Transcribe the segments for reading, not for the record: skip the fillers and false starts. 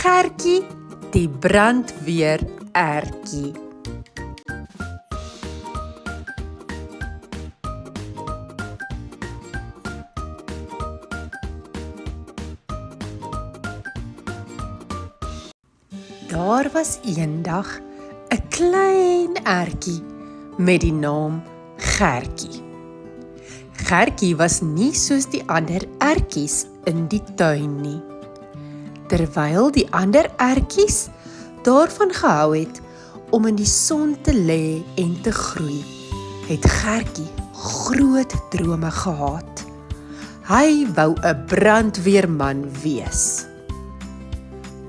Gertjie, die brandweerertjie. Daar was eendag 'n klein ertjie met die naam Gertjie. Gertjie was nie soos die ander ertjies in die tuin nie. Terwyl die ander ertjies daarvan gehou het om in die son te lê en te groei, het Gertjie groot drome gehad. Hy wou 'n brandweerman wees.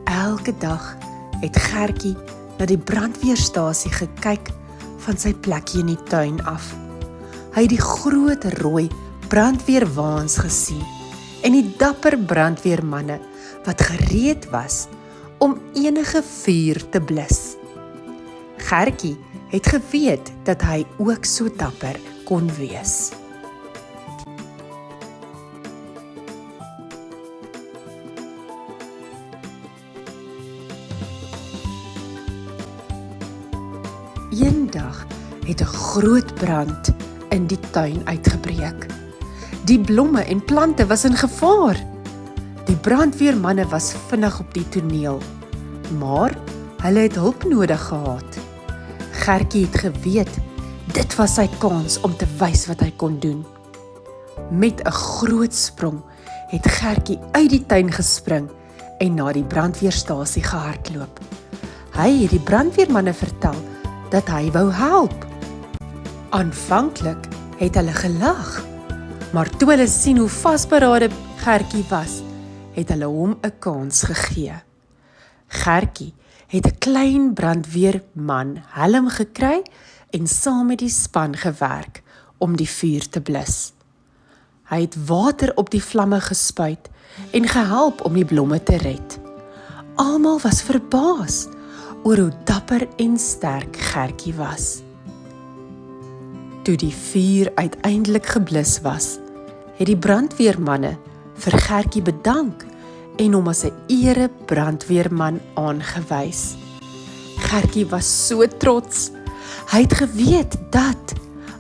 Elke dag het Gertjie na die brandweerstasie gekyk van sy plekjie in die tuin af. Hy het die groot rooi brandweerwaans gesien en die dapper brandweermanne wat gereed was om enige vuur te blus. Gertjie het geweet dat hy ook so dapper kon wees. Eendag het 'n groot brand in die tuin uitgebreek. Die blomme en plante was in gevaar. Die brandweermanne was vinnig op die toneel, maar hulle het hulp nodig gehad. Gertjie het geweet, dit was sy kans om te wys wat hy kon doen. Met 'n groot sprong het Gertjie uit die tuin gespring en na die brandweerstasie gehardloop. Hy het die brandweermanne vertel dat hy wou help. Aanvanklik het hulle gelag, maar toe hulle sien hoe vasberade Gertjie was, het hulle hom 'n kans gegee. Gertjie het 'n klein brandweerman helm gekry en saam met die span gewerk om die vuur te blus. Hy het water op die vlamme gespuit en gehelp om die blomme te red. Almal was verbaas oor hoe dapper en sterk Gertjie was. Toe die vuur uiteindelik geblus was, het die brandweermanne vir Gertjie bedank en hom as 'n ere brandweerman aangewys. Gertjie was so trots. Hy het geweet dat,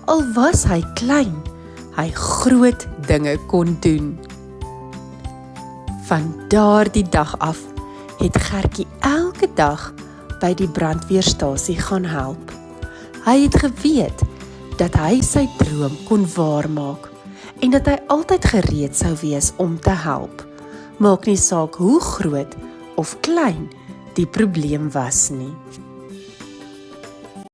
al was hy klein, hy groot dinge kon doen. Van daardie dag af het Gertjie elke dag by die brandweerstasie gaan help. Hy het geweet dat hy sy droom kon waarmaak en dat hy altyd gereed sou wees om te help. Maak nie saak hoe groot of klein die probleem was nie.